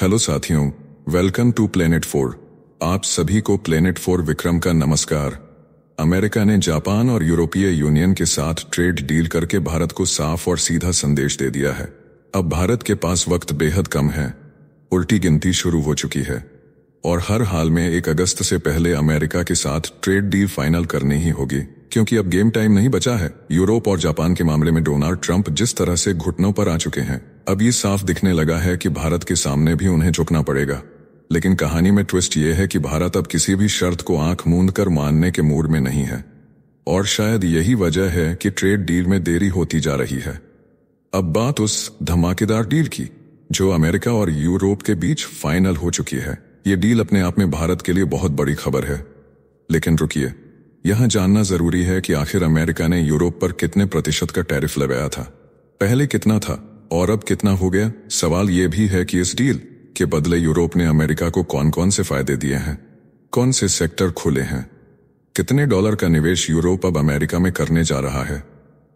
Hello साथियों, welcome to planet 4। आप सभी को प्लेनेट 4 विक्रम का नमस्कार। अमेरिका ने जापान और यूरोपीय यूनियन के साथ ट्रेड डील करके भारत को साफ और सीधा संदेश दे दिया है। अब भारत के पास वक्त बेहद कम है, उल्टी गिनती शुरू हो चुकी है और हर हाल में 1 अगस्त से पहले अमेरिका के साथ ट्रेड डील फाइनल करनी ही होगी, क्योंकि अब गेम टाइम नहीं बचा है। यूरोप और जापान के मामले में डोनाल्ड ट्रंप जिस तरह से घुटनों पर आ चुके हैं, अब ये साफ दिखने लगा है कि भारत के सामने भी उन्हें झुकना पड़ेगा। लेकिन कहानी में ट्विस्ट ये है कि भारत अब किसी भी शर्त को आंख मूंद कर मानने के मूड में नहीं है और शायद यही वजह है कि ट्रेड डील में देरी होती जा रही है। अब बात उस धमाकेदार डील की जो अमेरिका और यूरोप के बीच फाइनल हो चुकी है। ये डील अपने आप में भारत के लिए बहुत बड़ी खबर है, लेकिन रुकिए, यहां जानना जरूरी है कि आखिर अमेरिका ने यूरोप पर कितने प्रतिशत का टैरिफ लगाया था, पहले कितना था और अब कितना हो गया। सवाल यह भी है कि इस डील के बदले यूरोप ने अमेरिका को कौन कौन से फायदे दिए हैं, कौन से सेक्टर खुले हैं, कितने डॉलर का निवेश यूरोप अब अमेरिका में करने जा रहा है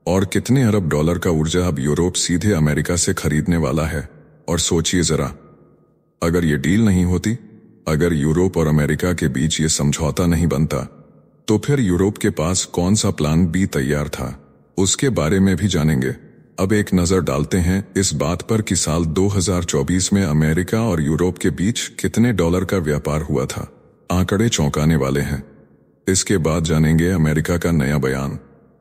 और कितने अरब डॉलर का ऊर्जा अब यूरोप सीधे अमेरिका से खरीदने वाला है। और सोचिए जरा, अगर ये डील नहीं होती, अगर यूरोप और अमेरिका के बीच ये समझौता नहीं बनता, तो फिर यूरोप के पास कौन सा प्लान बी तैयार था, उसके बारे में भी जानेंगे। अब एक नजर डालते हैं इस बात पर कि साल 2024 में अमेरिका और यूरोप के बीच कितने डॉलर का व्यापार हुआ था। आंकड़े चौंकाने वाले हैं। इसके बाद जानेंगे अमेरिका का नया बयान,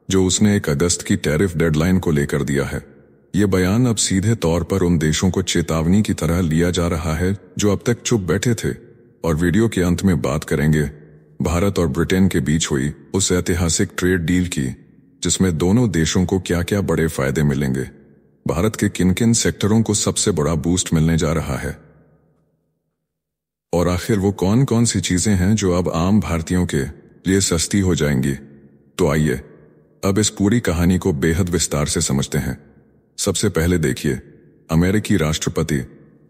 जो उसने 1 अगस्त की टैरिफ डेडलाइन को लेकर दिया है। ये बयान अब सीधे तौर पर उन देशों को चेतावनी की तरह लिया जा रहा है जो अब तक चुप बैठे थे। और वीडियो के अंत में बात करेंगे भारत और ब्रिटेन के बीच हुई उस ऐतिहासिक ट्रेड डील की, जिसमें दोनों देशों को क्या क्या बड़े फायदे मिलेंगे, भारत के किन किन सेक्टरों को सबसे बड़ा बूस्ट मिलने जा रहा है और आखिर वो कौन कौन सी चीजें हैं जो अब आम भारतीयों के लिए सस्ती हो जाएंगी। तो आइए अब इस पूरी कहानी को बेहद विस्तार से समझते हैं। सबसे पहले देखिए, अमेरिकी राष्ट्रपति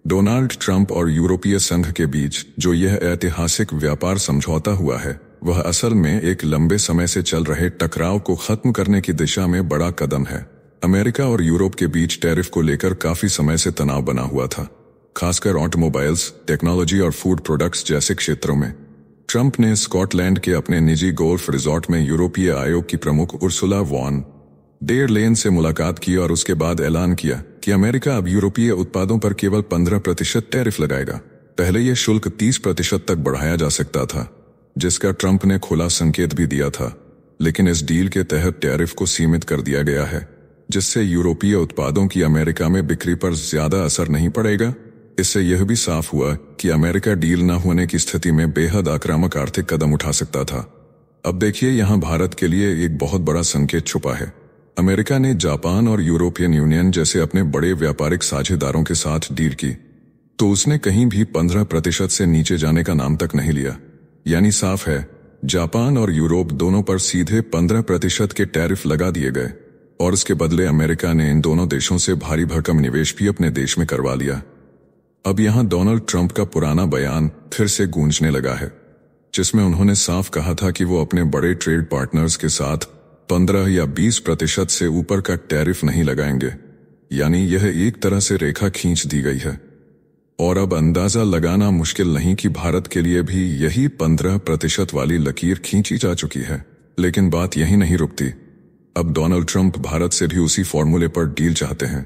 डोनाल्ड ट्रंप और यूरोपीय संघ के बीच जो यह ऐतिहासिक व्यापार समझौता हुआ है, वह असल में एक लंबे समय से चल रहे टकराव को खत्म करने की दिशा में बड़ा कदम है। अमेरिका और यूरोप के बीच टैरिफ को लेकर काफी समय से तनाव बना हुआ था, खासकर ऑटोमोबाइल्स, टेक्नोलॉजी और फूड प्रोडक्ट्स जैसे क्षेत्रों में। ट्रंप ने स्कॉटलैंड के अपने निजी गोल्फ रिजॉर्ट में यूरोपीय आयोग की प्रमुख उर्सुला वॉन डेर लेन से मुलाकात की और उसके बाद ऐलान किया कि अमेरिका अब यूरोपीय उत्पादों पर केवल 15% टैरिफ लगाएगा। पहले यह शुल्क 30% तक बढ़ाया जा सकता था, जिसका ट्रंप ने खुला संकेत भी दिया था। लेकिन इस डील के तहत टैरिफ को सीमित कर दिया गया है, जिससे यूरोपीय उत्पादों की अमेरिका में बिक्री पर ज्यादा असर नहीं पड़ेगा। इससे यह भी साफ हुआ कि अमेरिका डील न होने की स्थिति में बेहद आक्रामक आर्थिक कदम उठा सकता था। अब देखिए, यहाँ भारत के लिए एक बहुत बड़ा संकेत छुपा है। अमेरिका ने जापान और यूरोपियन यूनियन जैसे अपने बड़े व्यापारिक साझेदारों के साथ डील की, तो उसने कहीं भी 15% से नीचे जाने का नाम तक नहीं लिया। यानी साफ है, जापान और यूरोप दोनों पर सीधे 15% के टैरिफ लगा दिए गए और इसके बदले अमेरिका ने इन दोनों देशों से भारी भरकम निवेश भी अपने देश में करवा लिया। अब यहां डोनाल्ड ट्रंप का पुराना बयान फिर से गूंजने लगा है, जिसमें उन्होंने साफ कहा था कि वो अपने बड़े ट्रेड पार्टनर्स के साथ 15 या 20% से ऊपर का टैरिफ नहीं लगाएंगे। यानी यह एक तरह से रेखा खींच दी गई है और अब अंदाजा लगाना मुश्किल नहीं कि भारत के लिए भी यही 15% वाली लकीर खींची जा चुकी है। लेकिन बात यही नहीं रुकती। अब डोनाल्ड ट्रंप भारत से भी उसी फॉर्मूले पर डील चाहते हैं।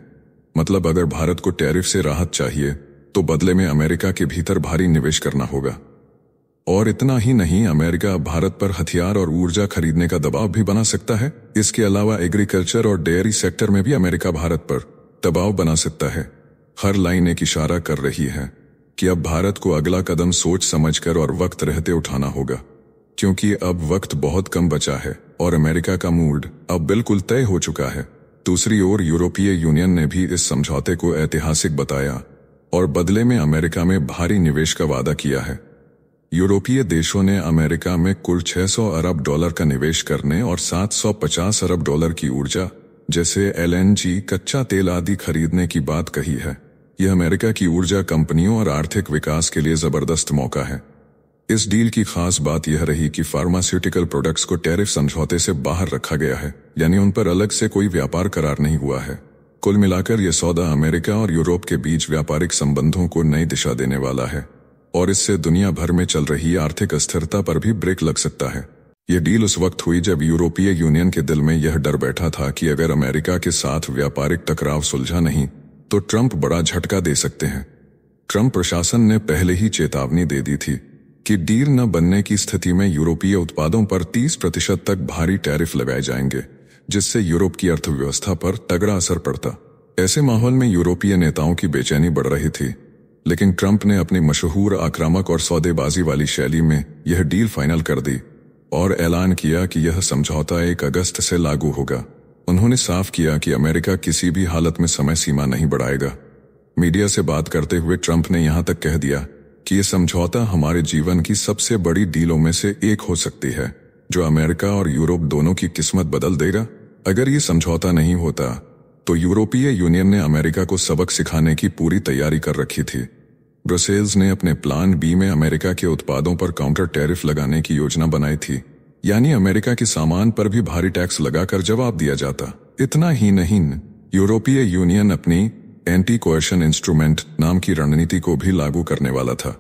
मतलब अगर भारत को टैरिफ से राहत चाहिए, तो बदले में अमेरिका के भीतर भारी निवेश करना होगा। और इतना ही नहीं, अमेरिका भारत पर हथियार और ऊर्जा खरीदने का दबाव भी बना सकता है। इसके अलावा एग्रीकल्चर और डेयरी सेक्टर में भी अमेरिका भारत पर दबाव बना सकता है। हर लाइन एक इशारा कर रही है कि अब भारत को अगला कदम सोच समझकर और वक्त रहते उठाना होगा, क्योंकि अब वक्त बहुत कम बचा है और अमेरिका का मूड अब बिल्कुल तय हो चुका है। दूसरी ओर यूरोपीय यूनियन ने भी इस समझौते को ऐतिहासिक बताया और बदले में अमेरिका में भारी निवेश का वादा किया है। यूरोपीय देशों ने अमेरिका में कुल 600 अरब डॉलर का निवेश करने और 750 अरब डॉलर की ऊर्जा जैसे LNG, कच्चा तेल आदि खरीदने की बात कही है। यह अमेरिका की ऊर्जा कंपनियों और आर्थिक विकास के लिए जबरदस्त मौका है। इस डील की खास बात यह रही कि फार्मास्यूटिकल प्रोडक्ट्स को टैरिफ समझौते से बाहर रखा गया है, यानी उन पर अलग से कोई व्यापार करार नहीं हुआ है। कुल मिलाकर यह सौदा अमेरिका और यूरोप के बीच व्यापारिक संबंधों को नई दिशा देने वाला है और इससे दुनिया भर में चल रही आर्थिक अस्थिरता पर भी ब्रेक लग सकता है। यह डील उस वक्त हुई जब यूरोपीय यूनियन के दिल में यह डर बैठा था कि अगर अमेरिका के साथ व्यापारिक टकराव सुलझा नहीं तो ट्रंप बड़ा झटका दे सकते हैं। ट्रंप प्रशासन ने पहले ही चेतावनी दे दी थी कि डील न बनने की स्थिति में यूरोपीय उत्पादों पर 30% तक भारी टैरिफ लगाए जाएंगे, जिससे यूरोप की अर्थव्यवस्था पर तगड़ा असर पड़ता। ऐसे माहौल में यूरोपीय नेताओं की बेचैनी बढ़ रही थी, लेकिन ट्रंप ने अपनी मशहूर आक्रामक और सौदेबाजी वाली शैली में यह डील फाइनल कर दी और ऐलान किया कि यह समझौता 1 अगस्त से लागू होगा। उन्होंने साफ किया कि अमेरिका किसी भी हालत में समय सीमा नहीं बढ़ाएगा। मीडिया से बात करते हुए ट्रंप ने यहां तक कह दिया कि यह समझौता हमारे जीवन की सबसे बड़ी डीलों में से एक हो सकती है, जो अमेरिका और यूरोप दोनों की किस्मत बदल देगा। अगर ये समझौता नहीं होता तो यूरोपीय यूनियन ने अमेरिका को सबक सिखाने की पूरी तैयारी कर रखी थी। ब्रसेल्स ने अपने प्लान बी में अमेरिका के उत्पादों पर काउंटर टैरिफ लगाने की योजना बनाई थी, यानी अमेरिका के सामान पर भी भारी टैक्स लगाकर जवाब दिया जाता। इतना ही नहीं, यूरोपीय यूनियन अपनी एंटी कोएर्शन इंस्ट्रूमेंट नाम की रणनीति को भी लागू करने वाला था।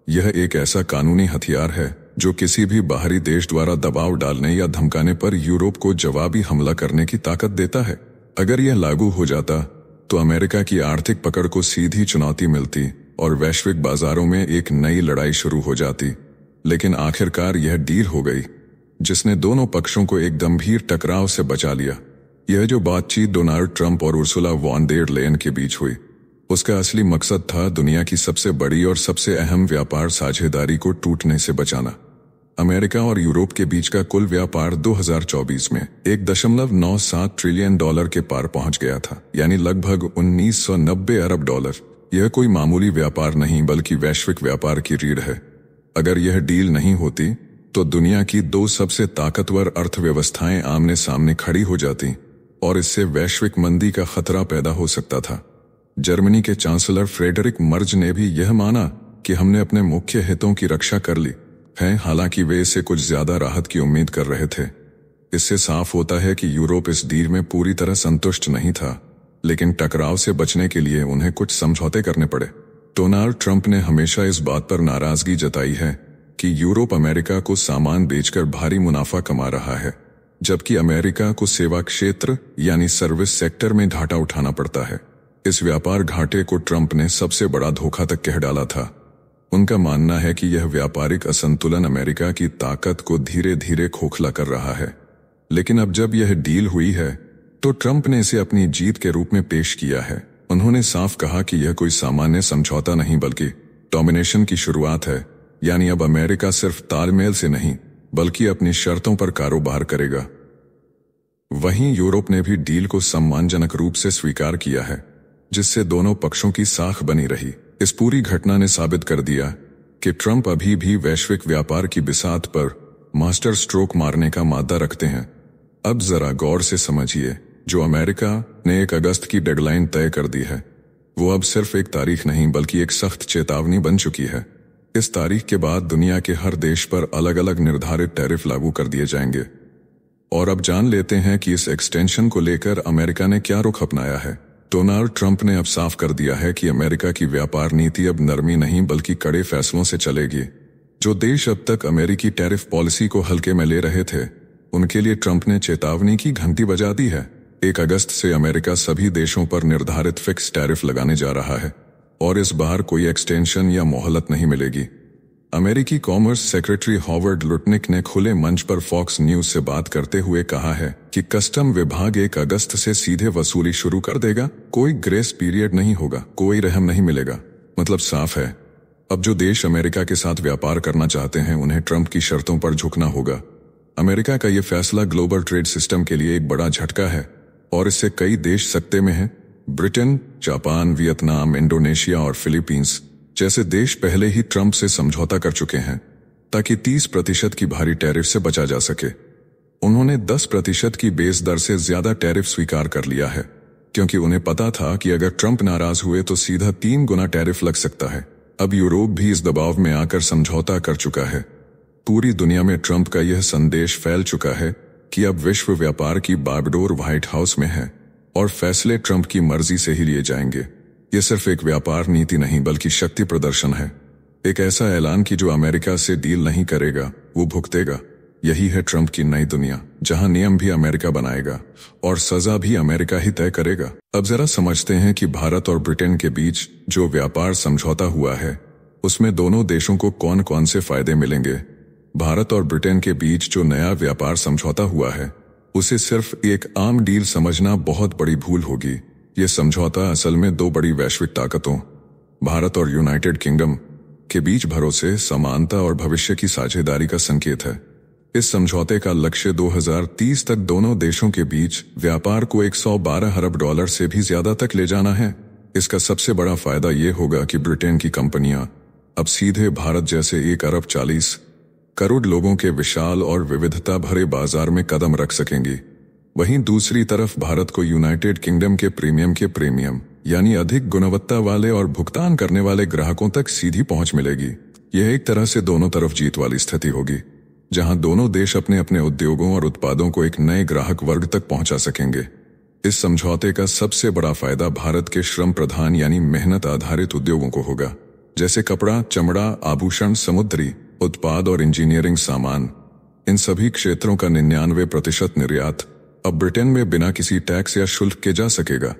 यह एक ऐसा कानूनी हथियार है जो किसी भी बाहरी देश द्वारा दबाव डालने या धमकाने पर यूरोप को जवाबी हमला करने की ताकत देता है। अगर यह लागू हो जाता तो अमेरिका की आर्थिक पकड़ को सीधी चुनौती मिलती और वैश्विक बाजारों में एक नई लड़ाई शुरू हो जाती। लेकिन आखिरकार यह डील हो गई, जिसने दोनों पक्षों को एक गंभीर टकराव से बचा लिया। यह जो बातचीत डोनाल्ड ट्रंप और उर्सुला वॉन डेर लेयन के बीच हुई, उसका असली मकसद था दुनिया की सबसे बड़ी और सबसे अहम व्यापार साझेदारी को टूटने से बचाना। अमेरिका और यूरोप के बीच का कुल व्यापार 2024 में $1.97 ट्रिलियन के पार पहुंच गया था, यानी लगभग 1990 अरब डॉलर। यह कोई मामूली व्यापार नहीं बल्कि वैश्विक व्यापार की रीढ़ है। अगर यह डील नहीं होती तो दुनिया की 2 सबसे ताकतवर अर्थव्यवस्थाएं आमने सामने खड़ी हो जाती और इससे वैश्विक मंदी का खतरा पैदा हो सकता था। जर्मनी के चांसलर फ्रेडरिक मर्ज ने भी यह माना कि हमने अपने मुख्य हितों की रक्षा कर ली है, हालांकि वे इससे कुछ ज्यादा राहत की उम्मीद कर रहे थे। इससे साफ होता है कि यूरोप इस डील में पूरी तरह संतुष्ट नहीं था, लेकिन टकराव से बचने के लिए उन्हें कुछ समझौते करने पड़े। डोनाल्ड ट्रंप ने हमेशा इस बात पर नाराजगी जताई है कि यूरोप अमेरिका को सामान बेचकर भारी मुनाफा कमा रहा है, जबकि अमेरिका को सेवा क्षेत्र यानी सर्विस सेक्टर में घाटा उठाना पड़ता है। इस व्यापार घाटे को ट्रंप ने सबसे बड़ा धोखा तक कह डाला था। उनका मानना है कि यह व्यापारिक असंतुलन अमेरिका की ताकत को धीरे धीरे खोखला कर रहा है। लेकिन अब जब यह डील हुई है तो ट्रंप ने इसे अपनी जीत के रूप में पेश किया है। उन्होंने साफ कहा कि यह कोई सामान्य समझौता नहीं बल्कि डोमिनेशन की शुरुआत है, यानी अब अमेरिका सिर्फ तालमेल से नहीं बल्कि अपनी शर्तों पर कारोबार करेगा। वहीं यूरोप ने भी डील को सम्मानजनक रूप से स्वीकार किया है, जिससे दोनों पक्षों की साख बनी रही। इस पूरी घटना ने साबित कर दिया कि ट्रंप अभी भी वैश्विक व्यापार की बिसात पर मास्टर स्ट्रोक मारने का मादा रखते हैं। अब जरा गौर से समझिए, जो अमेरिका ने 1 अगस्त की डेडलाइन तय कर दी है, वो अब सिर्फ एक तारीख नहीं बल्कि एक सख्त चेतावनी बन चुकी है। इस तारीख के बाद दुनिया के हर देश पर अलग अलग निर्धारित टैरिफ लागू कर दिए जाएंगे। और अब जान लेते हैं कि इस एक्सटेंशन को लेकर अमेरिका ने क्या रुख अपनाया है। डोनाल्ड ट्रंप ने अब साफ कर दिया है कि अमेरिका की व्यापार नीति अब नरमी नहीं बल्कि कड़े फैसलों से चलेगी। जो देश अब तक अमेरिकी टैरिफ पॉलिसी को हल्के में ले रहे थे, उनके लिए ट्रंप ने चेतावनी की घंटी बजा दी है। 1 अगस्त से अमेरिका सभी देशों पर निर्धारित फिक्स टैरिफ लगाने जा रहा है और इस बार कोई एक्सटेंशन या मोहलत नहीं मिलेगी। अमेरिकी कॉमर्स सेक्रेटरी हॉवर्ड लुटनिक ने खुले मंच पर फॉक्स न्यूज से बात करते हुए कहा है कि कस्टम विभाग 1 अगस्त से सीधे वसूली शुरू कर देगा। कोई ग्रेस पीरियड नहीं होगा, कोई रहम नहीं मिलेगा। मतलब साफ है, अब जो देश अमेरिका के साथ व्यापार करना चाहते हैं उन्हें ट्रंप की शर्तों पर झुकना होगा। अमेरिका का यह फैसला ग्लोबल ट्रेड सिस्टम के लिए एक बड़ा झटका है और इससे कई देश सकते में हैं। ब्रिटेन, जापान, वियतनाम, इंडोनेशिया और फिलीपींस जैसे देश पहले ही ट्रंप से समझौता कर चुके हैं ताकि 30% की भारी टैरिफ से बचा जा सके। उन्होंने 10% की बेस दर से ज्यादा टैरिफ स्वीकार कर लिया है, क्योंकि उन्हें पता था कि अगर ट्रंप नाराज हुए तो सीधा 3 गुना टैरिफ लग सकता है। अब यूरोप भी इस दबाव में आकर समझौता कर चुका है। पूरी दुनिया में ट्रंप का यह संदेश फैल चुका है कि अब विश्व व्यापार की बागडोर व्हाइट हाउस में है और फैसले ट्रंप की मर्जी से ही लिए जाएंगे। ये सिर्फ एक व्यापार नीति नहीं बल्कि शक्ति प्रदर्शन है। एक ऐसा ऐलान कि जो अमेरिका से डील नहीं करेगा वो भुगतेगा। यही है ट्रंप की नई दुनिया, जहां नियम भी अमेरिका बनाएगा और सजा भी अमेरिका ही तय करेगा। अब जरा समझते हैं कि भारत और ब्रिटेन के बीच जो व्यापार समझौता हुआ है उसमें दोनों देशों को कौन कौन से फायदे मिलेंगे। भारत और ब्रिटेन के बीच जो नया व्यापार समझौता हुआ है उसे सिर्फ एक आम डील समझना बहुत बड़ी भूल होगी। ये समझौता असल में दो बड़ी वैश्विक ताकतों, भारत और यूनाइटेड किंगडम के बीच भरोसे, समानता और भविष्य की साझेदारी का संकेत है। इस समझौते का लक्ष्य 2030 तक दोनों देशों के बीच व्यापार को 112 अरब डॉलर से भी ज्यादा तक ले जाना है। इसका सबसे बड़ा फायदा ये होगा कि ब्रिटेन की कंपनियां अब सीधे भारत जैसे 1 अरब 40 करोड़ लोगों के विशाल और विविधता भरे बाजार में कदम रख सकेंगी। वहीं दूसरी तरफ भारत को यूनाइटेड किंगडम के प्रीमियम यानी अधिक गुणवत्ता वाले और भुगतान करने वाले ग्राहकों तक सीधी पहुंच मिलेगी। यह एक तरह से दोनों तरफ जीत वाली स्थिति होगी, जहां दोनों देश अपने अपने उद्योगों और उत्पादों को एक नए ग्राहक वर्ग तक पहुंचा सकेंगे। इस समझौते का सबसे बड़ा फायदा भारत के श्रम प्रधान यानी मेहनत आधारित उद्योगों को होगा, जैसे कपड़ा, चमड़ा, आभूषण, समुद्री उत्पाद और इंजीनियरिंग सामान। इन सभी क्षेत्रों का 99% निर्यात अब ब्रिटेन में बिना किसी टैक्स या शुल्क के जा सकेगा।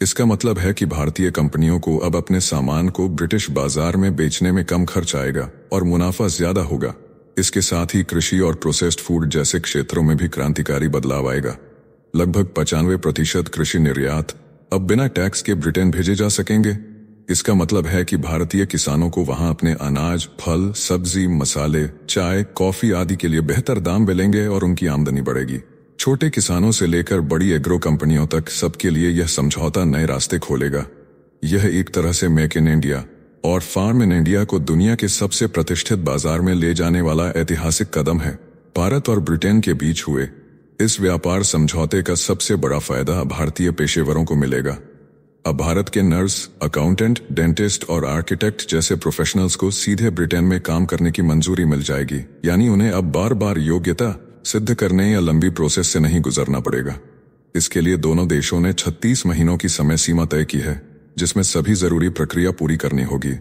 इसका मतलब है कि भारतीय कंपनियों को अब अपने सामान को ब्रिटिश बाजार में बेचने में कम खर्च आएगा और मुनाफा ज्यादा होगा। इसके साथ ही कृषि और प्रोसेस्ड फूड जैसे क्षेत्रों में भी क्रांतिकारी बदलाव आएगा। लगभग 95% कृषि निर्यात अब बिना टैक्स के ब्रिटेन भेजे जा सकेंगे। इसका मतलब है कि भारतीय किसानों को वहां अपने अनाज, फल, सब्जी, मसाले, चाय, कॉफी आदि के लिए बेहतर दाम मिलेंगे और उनकी आमदनी बढ़ेगी। छोटे किसानों से लेकर बड़ी एग्रो कंपनियों तक सबके लिए यह समझौता नए रास्ते खोलेगा। यह एक तरह से मेक इन इंडिया और फार्म इन इंडिया को दुनिया के सबसे प्रतिष्ठित बाजार में ले जाने वाला ऐतिहासिक कदम है। भारत और ब्रिटेन के बीच हुए इस व्यापार समझौते का सबसे बड़ा फायदा भारतीय पेशेवरों को मिलेगा। अब भारत के नर्स, अकाउंटेंट, डेंटिस्ट और आर्किटेक्ट जैसे प्रोफेशनल्स को सीधे ब्रिटेन में काम करने की मंजूरी मिल जाएगी, यानी उन्हें अब बार बार योग्यता सिद्ध करने या लंबी प्रोसेस से नहीं गुजरना पड़ेगा। इसके लिए दोनों देशों ने 36 महीनों की समय सीमा तय की है, जिसमें सभी जरूरी प्रक्रिया पूरी करनी होगी।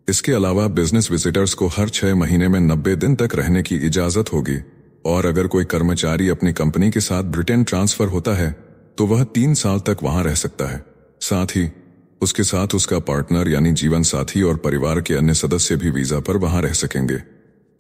इसके अलावा बिजनेस विजिटर्स को हर 6 महीने में 90 दिन तक रहने की इजाजत होगी और अगर कोई कर्मचारी अपनी कंपनी के साथ ब्रिटेन ट्रांसफर होता है तो वह 3 साल तक वहां रह सकता है। साथ ही उसके साथ उसका पार्टनर यानी जीवन साथी और परिवार के अन्य सदस्य भी वीजा पर वहां रह सकेंगे।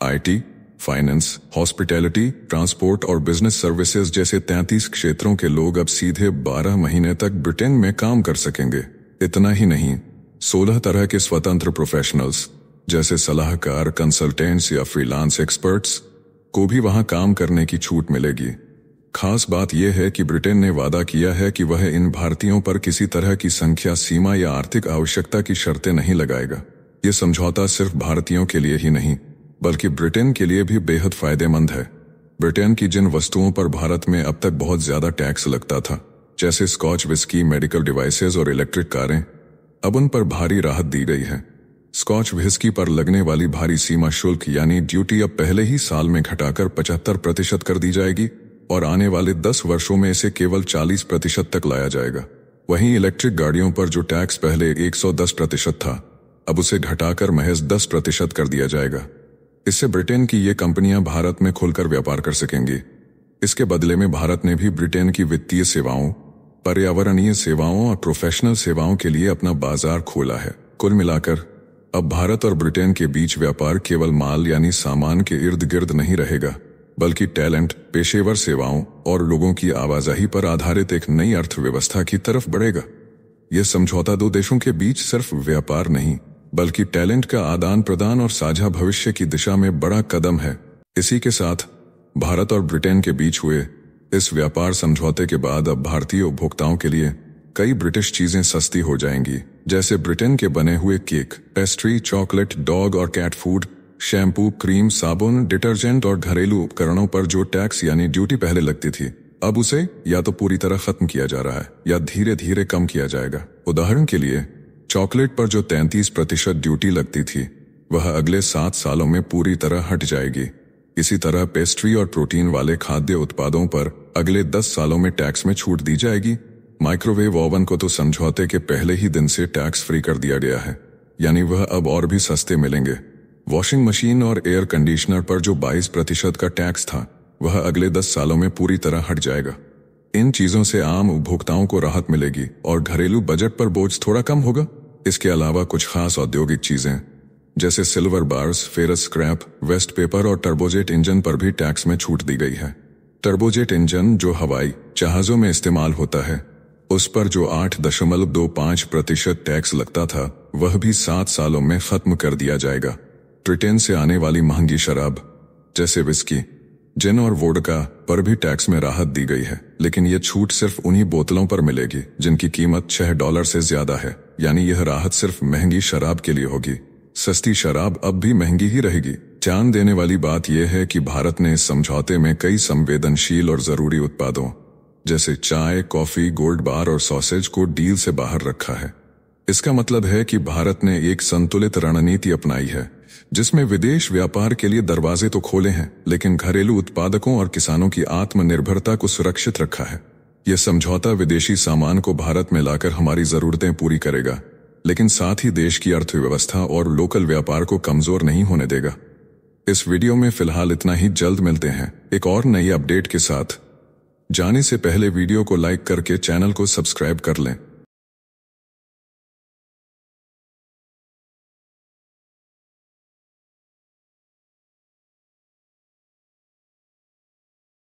IT, फाइनेंस, हॉस्पिटैलिटी, ट्रांसपोर्ट और बिजनेस सर्विसेज जैसे 33 क्षेत्रों के लोग अब सीधे 12 महीने तक ब्रिटेन में काम कर सकेंगे। इतना ही नहीं, 16 तरह के स्वतंत्र प्रोफेशनल्स जैसे सलाहकार, कंसल्टेंट्स या फ्रीलांस एक्सपर्ट्स को भी वहां काम करने की छूट मिलेगी। खास बात यह है कि ब्रिटेन ने वादा किया है कि वह इन भारतीयों पर किसी तरह की संख्या सीमा या आर्थिक आवश्यकता की शर्तें नहीं लगाएगा। यह समझौता सिर्फ भारतीयों के लिए ही नहीं बल्कि ब्रिटेन के लिए भी बेहद फायदेमंद है। ब्रिटेन की जिन वस्तुओं पर भारत में अब तक बहुत ज्यादा टैक्स लगता था, जैसे स्कॉच विस्की, मेडिकल डिवाइसेज और इलेक्ट्रिक कारें, अब उन पर भारी राहत दी गई है। स्कॉच विस्की पर लगने वाली भारी सीमा शुल्क यानी ड्यूटी अब पहले ही साल में घटाकर 75% कर दी जाएगी और आने वाले 10 वर्षों में इसे केवल 40% तक लाया जाएगा। वहीं इलेक्ट्रिक गाड़ियों पर जो टैक्स पहले 110% था, अब उसे घटाकर महज 10% कर दिया जाएगा। इससे ब्रिटेन की ये कंपनियां भारत में खुलकर व्यापार कर सकेंगी। इसके बदले में भारत ने भी ब्रिटेन की वित्तीय सेवाओं, पर्यावरणीय सेवाओं और प्रोफेशनल सेवाओं के लिए अपना बाजार खोला है। कुल मिलाकर अब भारत और ब्रिटेन के बीच व्यापार केवल माल यानी सामान के इर्द गिर्द नहीं रहेगा, बल्कि टैलेंट, पेशेवर सेवाओं और लोगों की आवाजाही पर आधारित एक नई अर्थव्यवस्था की तरफ बढ़ेगा। यह समझौता दो देशों के बीच सिर्फ व्यापार नहीं बल्कि टैलेंट का आदान प्रदान और साझा भविष्य की दिशा में बड़ा कदम है। इसी के साथ भारत और ब्रिटेन के बीच हुए इस व्यापार समझौते के बाद अब भारतीय उपभोक्ताओं के लिए कई ब्रिटिश चीजें सस्ती हो जाएंगी, जैसे ब्रिटेन के बने हुए केक, पेस्ट्री, चॉकलेट, डॉग और कैट फूड, शैम्पू, क्रीम, साबुन, डिटर्जेंट और घरेलू उपकरणों पर जो टैक्स यानी ड्यूटी पहले लगती थी, अब उसे या तो पूरी तरह खत्म किया जा रहा है या धीरे धीरे कम किया जाएगा। उदाहरण के लिए चॉकलेट पर जो 33% ड्यूटी लगती थी वह अगले 7 सालों में पूरी तरह हट जाएगी। इसी तरह पेस्ट्री और प्रोटीन वाले खाद्य उत्पादों पर अगले 10 सालों में टैक्स में छूट दी जाएगी। माइक्रोवेव ओवन को तो समझौते के पहले ही दिन से टैक्स फ्री कर दिया गया है, यानी वह अब और भी सस्ते मिलेंगे। वॉशिंग मशीन और एयर कंडीशनर पर जो 22% का टैक्स था, वह अगले 10 सालों में पूरी तरह हट जाएगा। इन चीजों से आम उपभोक्ताओं को राहत मिलेगी और घरेलू बजट पर बोझ थोड़ा कम होगा। इसके अलावा कुछ खास औद्योगिक चीजें जैसे silver bars, ferrous scrap, waste paper और टर्बोजेट इंजन पर भी टैक्स में छूट दी गई है। टर्बोजेट इंजन जो हवाई जहाजों में इस्तेमाल होता है, उस पर जो 8.25% टैक्स लगता था, वह भी 7 सालों में खत्म कर दिया जाएगा। ब्रिटेन से आने वाली महंगी शराब जैसे विस्की, जिन और वोडका पर भी टैक्स में राहत दी गई है, लेकिन यह छूट सिर्फ उन्हीं बोतलों पर मिलेगी जिनकी कीमत $6 से ज्यादा है, यानी यह राहत सिर्फ महंगी शराब के लिए होगी। सस्ती शराब अब भी महंगी ही रहेगी। ध्यान देने वाली बात यह है कि भारत ने इस समझौते में कई संवेदनशील और जरूरी उत्पादों जैसे चाय, कॉफी, गोल्ड बार और सॉसेज को डील से बाहर रखा है। इसका मतलब है कि भारत ने एक संतुलित रणनीति अपनाई है, जिसमें विदेश व्यापार के लिए दरवाजे तो खोले हैं, लेकिन घरेलू उत्पादकों और किसानों की आत्मनिर्भरता को सुरक्षित रखा है। यह समझौता विदेशी सामान को भारत में लाकर हमारी जरूरतें पूरी करेगा, लेकिन साथ ही देश की अर्थव्यवस्था और लोकल व्यापार को कमजोर नहीं होने देगा। इस वीडियो में फिलहाल इतना ही। जल्द मिलते हैं एक और नई अपडेट के साथ। जाने से पहले वीडियो को लाइक करके चैनल को सब्सक्राइब कर लें।